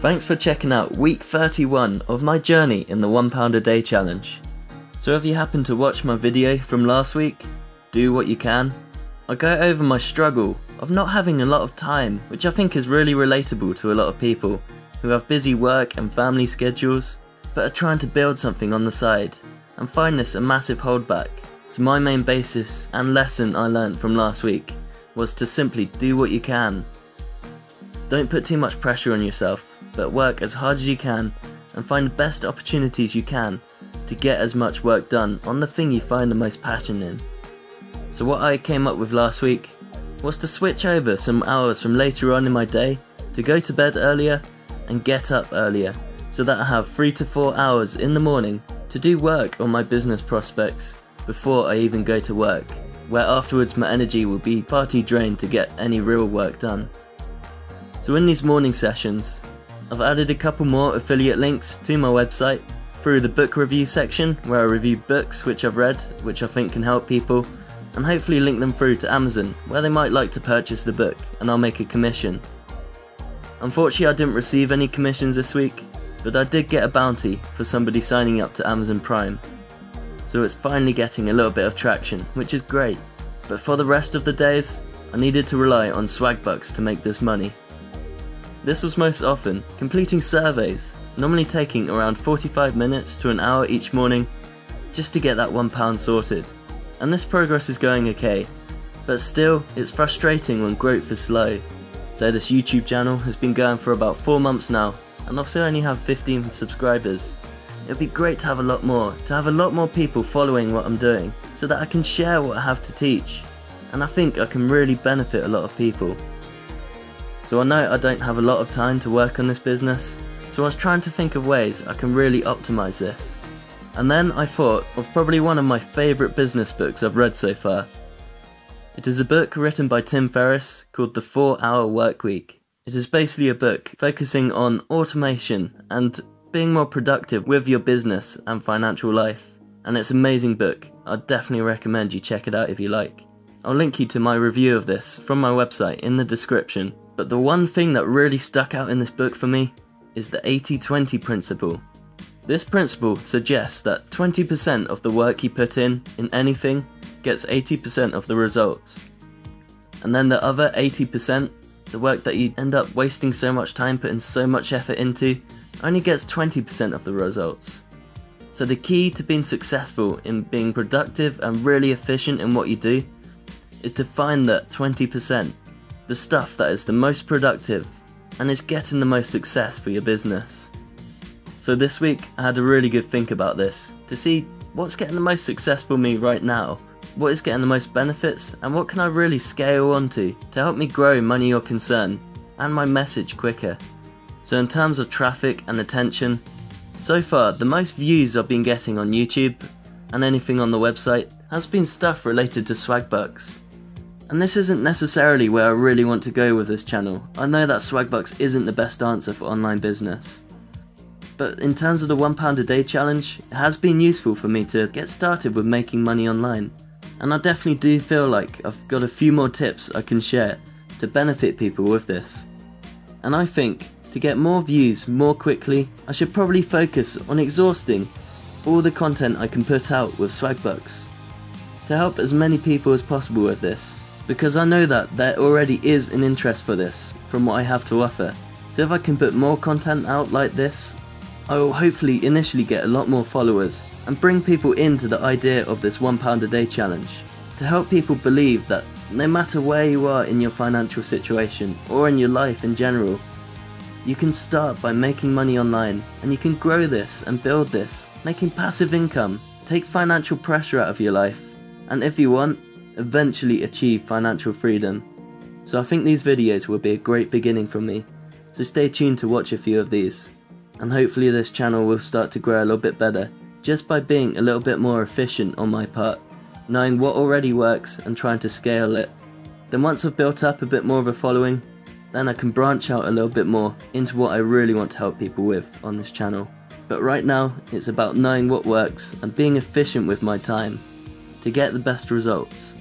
Thanks for checking out week 31 of my journey in the £1 a day challenge. So if you happen to watch my video from last week, do what you can. I go over my struggle of not having a lot of time, which I think is really relatable to a lot of people who have busy work and family schedules, but are trying to build something on the side and find this a massive holdback. So my main basis and lesson I learned from last week was to simply do what you can. Don't put too much pressure on yourself, but work as hard as you can and find the best opportunities you can to get as much work done on the thing you find the most passion in. So what I came up with last week was to switch over some hours from later on in my day to go to bed earlier and get up earlier, so that I have 3 to 4 hours in the morning to do work on my business prospects before I even go to work, where afterwards my energy will be far too drained to get any real work done. So in these morning sessions, I've added a couple more affiliate links to my website through the book review section, where I review books which I've read, which I think can help people, and hopefully link them through to Amazon, where they might like to purchase the book and I'll make a commission. Unfortunately, I didn't receive any commissions this week, but I did get a bounty for somebody signing up to Amazon Prime. So it's finally getting a little bit of traction, which is great. But for the rest of the days, I needed to rely on Swagbucks to make this money. This was most often completing surveys, normally taking around 45 minutes to an hour each morning, just to get that £1 sorted. And this progress is going okay, but still it's frustrating when growth is slow. So this YouTube channel has been going for about 4 months now, and I still only have 15 subscribers. It'd be great to have a lot more people following what I'm doing, so that I can share what I have to teach, and I think I can really benefit a lot of people. So I know I don't have a lot of time to work on this business, so I was trying to think of ways I can really optimize this. And then I thought of probably one of my favourite business books I've read so far. It is a book written by Tim Ferriss called The 4-Hour Workweek. It is basically a book focusing on automation and being more productive with your business and financial life. And it's an amazing book. I'd definitely recommend you check it out if you like. I'll link you to my review of this from my website in the description. But the one thing that really stuck out in this book for me is the 80-20 principle. This principle suggests that 20% of the work you put in anything gets 80% of the results. And then the other 80%, the work that you end up wasting so much time, putting so much effort into, only gets 20% of the results. So the key to being successful in being productive and really efficient in what you do is to find that 20%, the stuff that is the most productive and is getting the most success for your business. So this week I had a really good think about this to see what's getting the most success for me right now, what is getting the most benefits, and what can I really scale onto to help me grow Money Your Concern and my message quicker. So in terms of traffic and attention, so far the most views I've been getting on YouTube and anything on the website has been stuff related to Swagbucks. And this isn't necessarily where I really want to go with this channel. I know that Swagbucks isn't the best answer for online business. But in terms of the £1 a day challenge, it has been useful for me to get started with making money online. And I definitely do feel like I've got a few more tips I can share to benefit people with this. And I think to get more views more quickly, I should probably focus on exhausting all the content I can put out with Swagbucks to help as many people as possible with this, because I know that there already is an interest for this from what I have to offer. So if I can put more content out like this, I will hopefully initially get a lot more followers and bring people into the idea of this £1 a day challenge to help people believe that no matter where you are in your financial situation or in your life in general, you can start by making money online, and you can grow this and build this, making passive income, take financial pressure out of your life, and if you want, eventually achieve financial freedom. So I think these videos will be a great beginning for me, so stay tuned to watch a few of these, and hopefully this channel will start to grow a little bit better just by being a little bit more efficient on my part, knowing what already works and trying to scale it. Then once I've built up a bit more of a following, then I can branch out a little bit more into what I really want to help people with on this channel. But right now, it's about knowing what works and being efficient with my time to get the best results.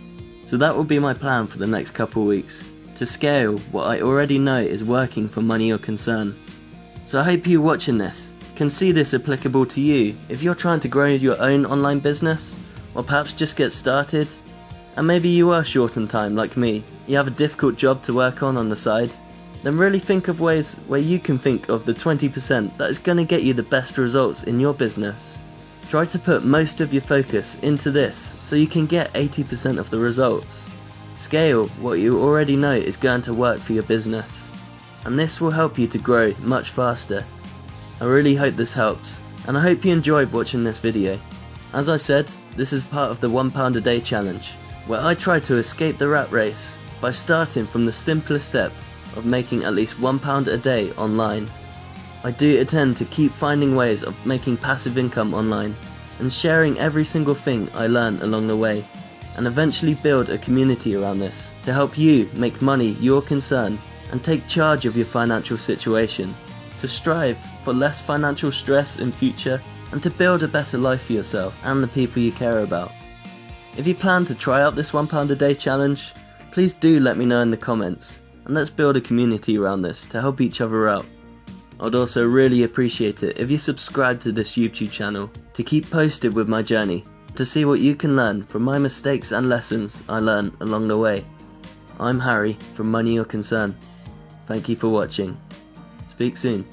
So that will be my plan for the next couple weeks, to scale what I already know is working for Money Your Concern. So I hope you watching this can see this applicable to you if you're trying to grow your own online business, or perhaps just get started. And maybe you are short on time like me, you have a difficult job to work on the side. Then really think of ways where you can think of the 20% that is going to get you the best results in your business. Try to put most of your focus into this so you can get 80% of the results. Scale what you already know is going to work for your business, and this will help you to grow much faster. I really hope this helps, and I hope you enjoyed watching this video. As I said, this is part of the £1 a day challenge, where I try to escape the rat race by starting from the simplest step of making at least £1 a day online. I do intend to keep finding ways of making passive income online and sharing every single thing I learn along the way, and eventually build a community around this to help you make money your concern and take charge of your financial situation, to strive for less financial stress in future and to build a better life for yourself and the people you care about. If you plan to try out this £1 a day challenge, please do let me know in the comments, and let's build a community around this to help each other out. I'd also really appreciate it if you subscribe to this YouTube channel to keep posted with my journey, to see what you can learn from my mistakes and lessons I learn along the way. I'm Harry from Money Your Concern. Thank you for watching. Speak soon.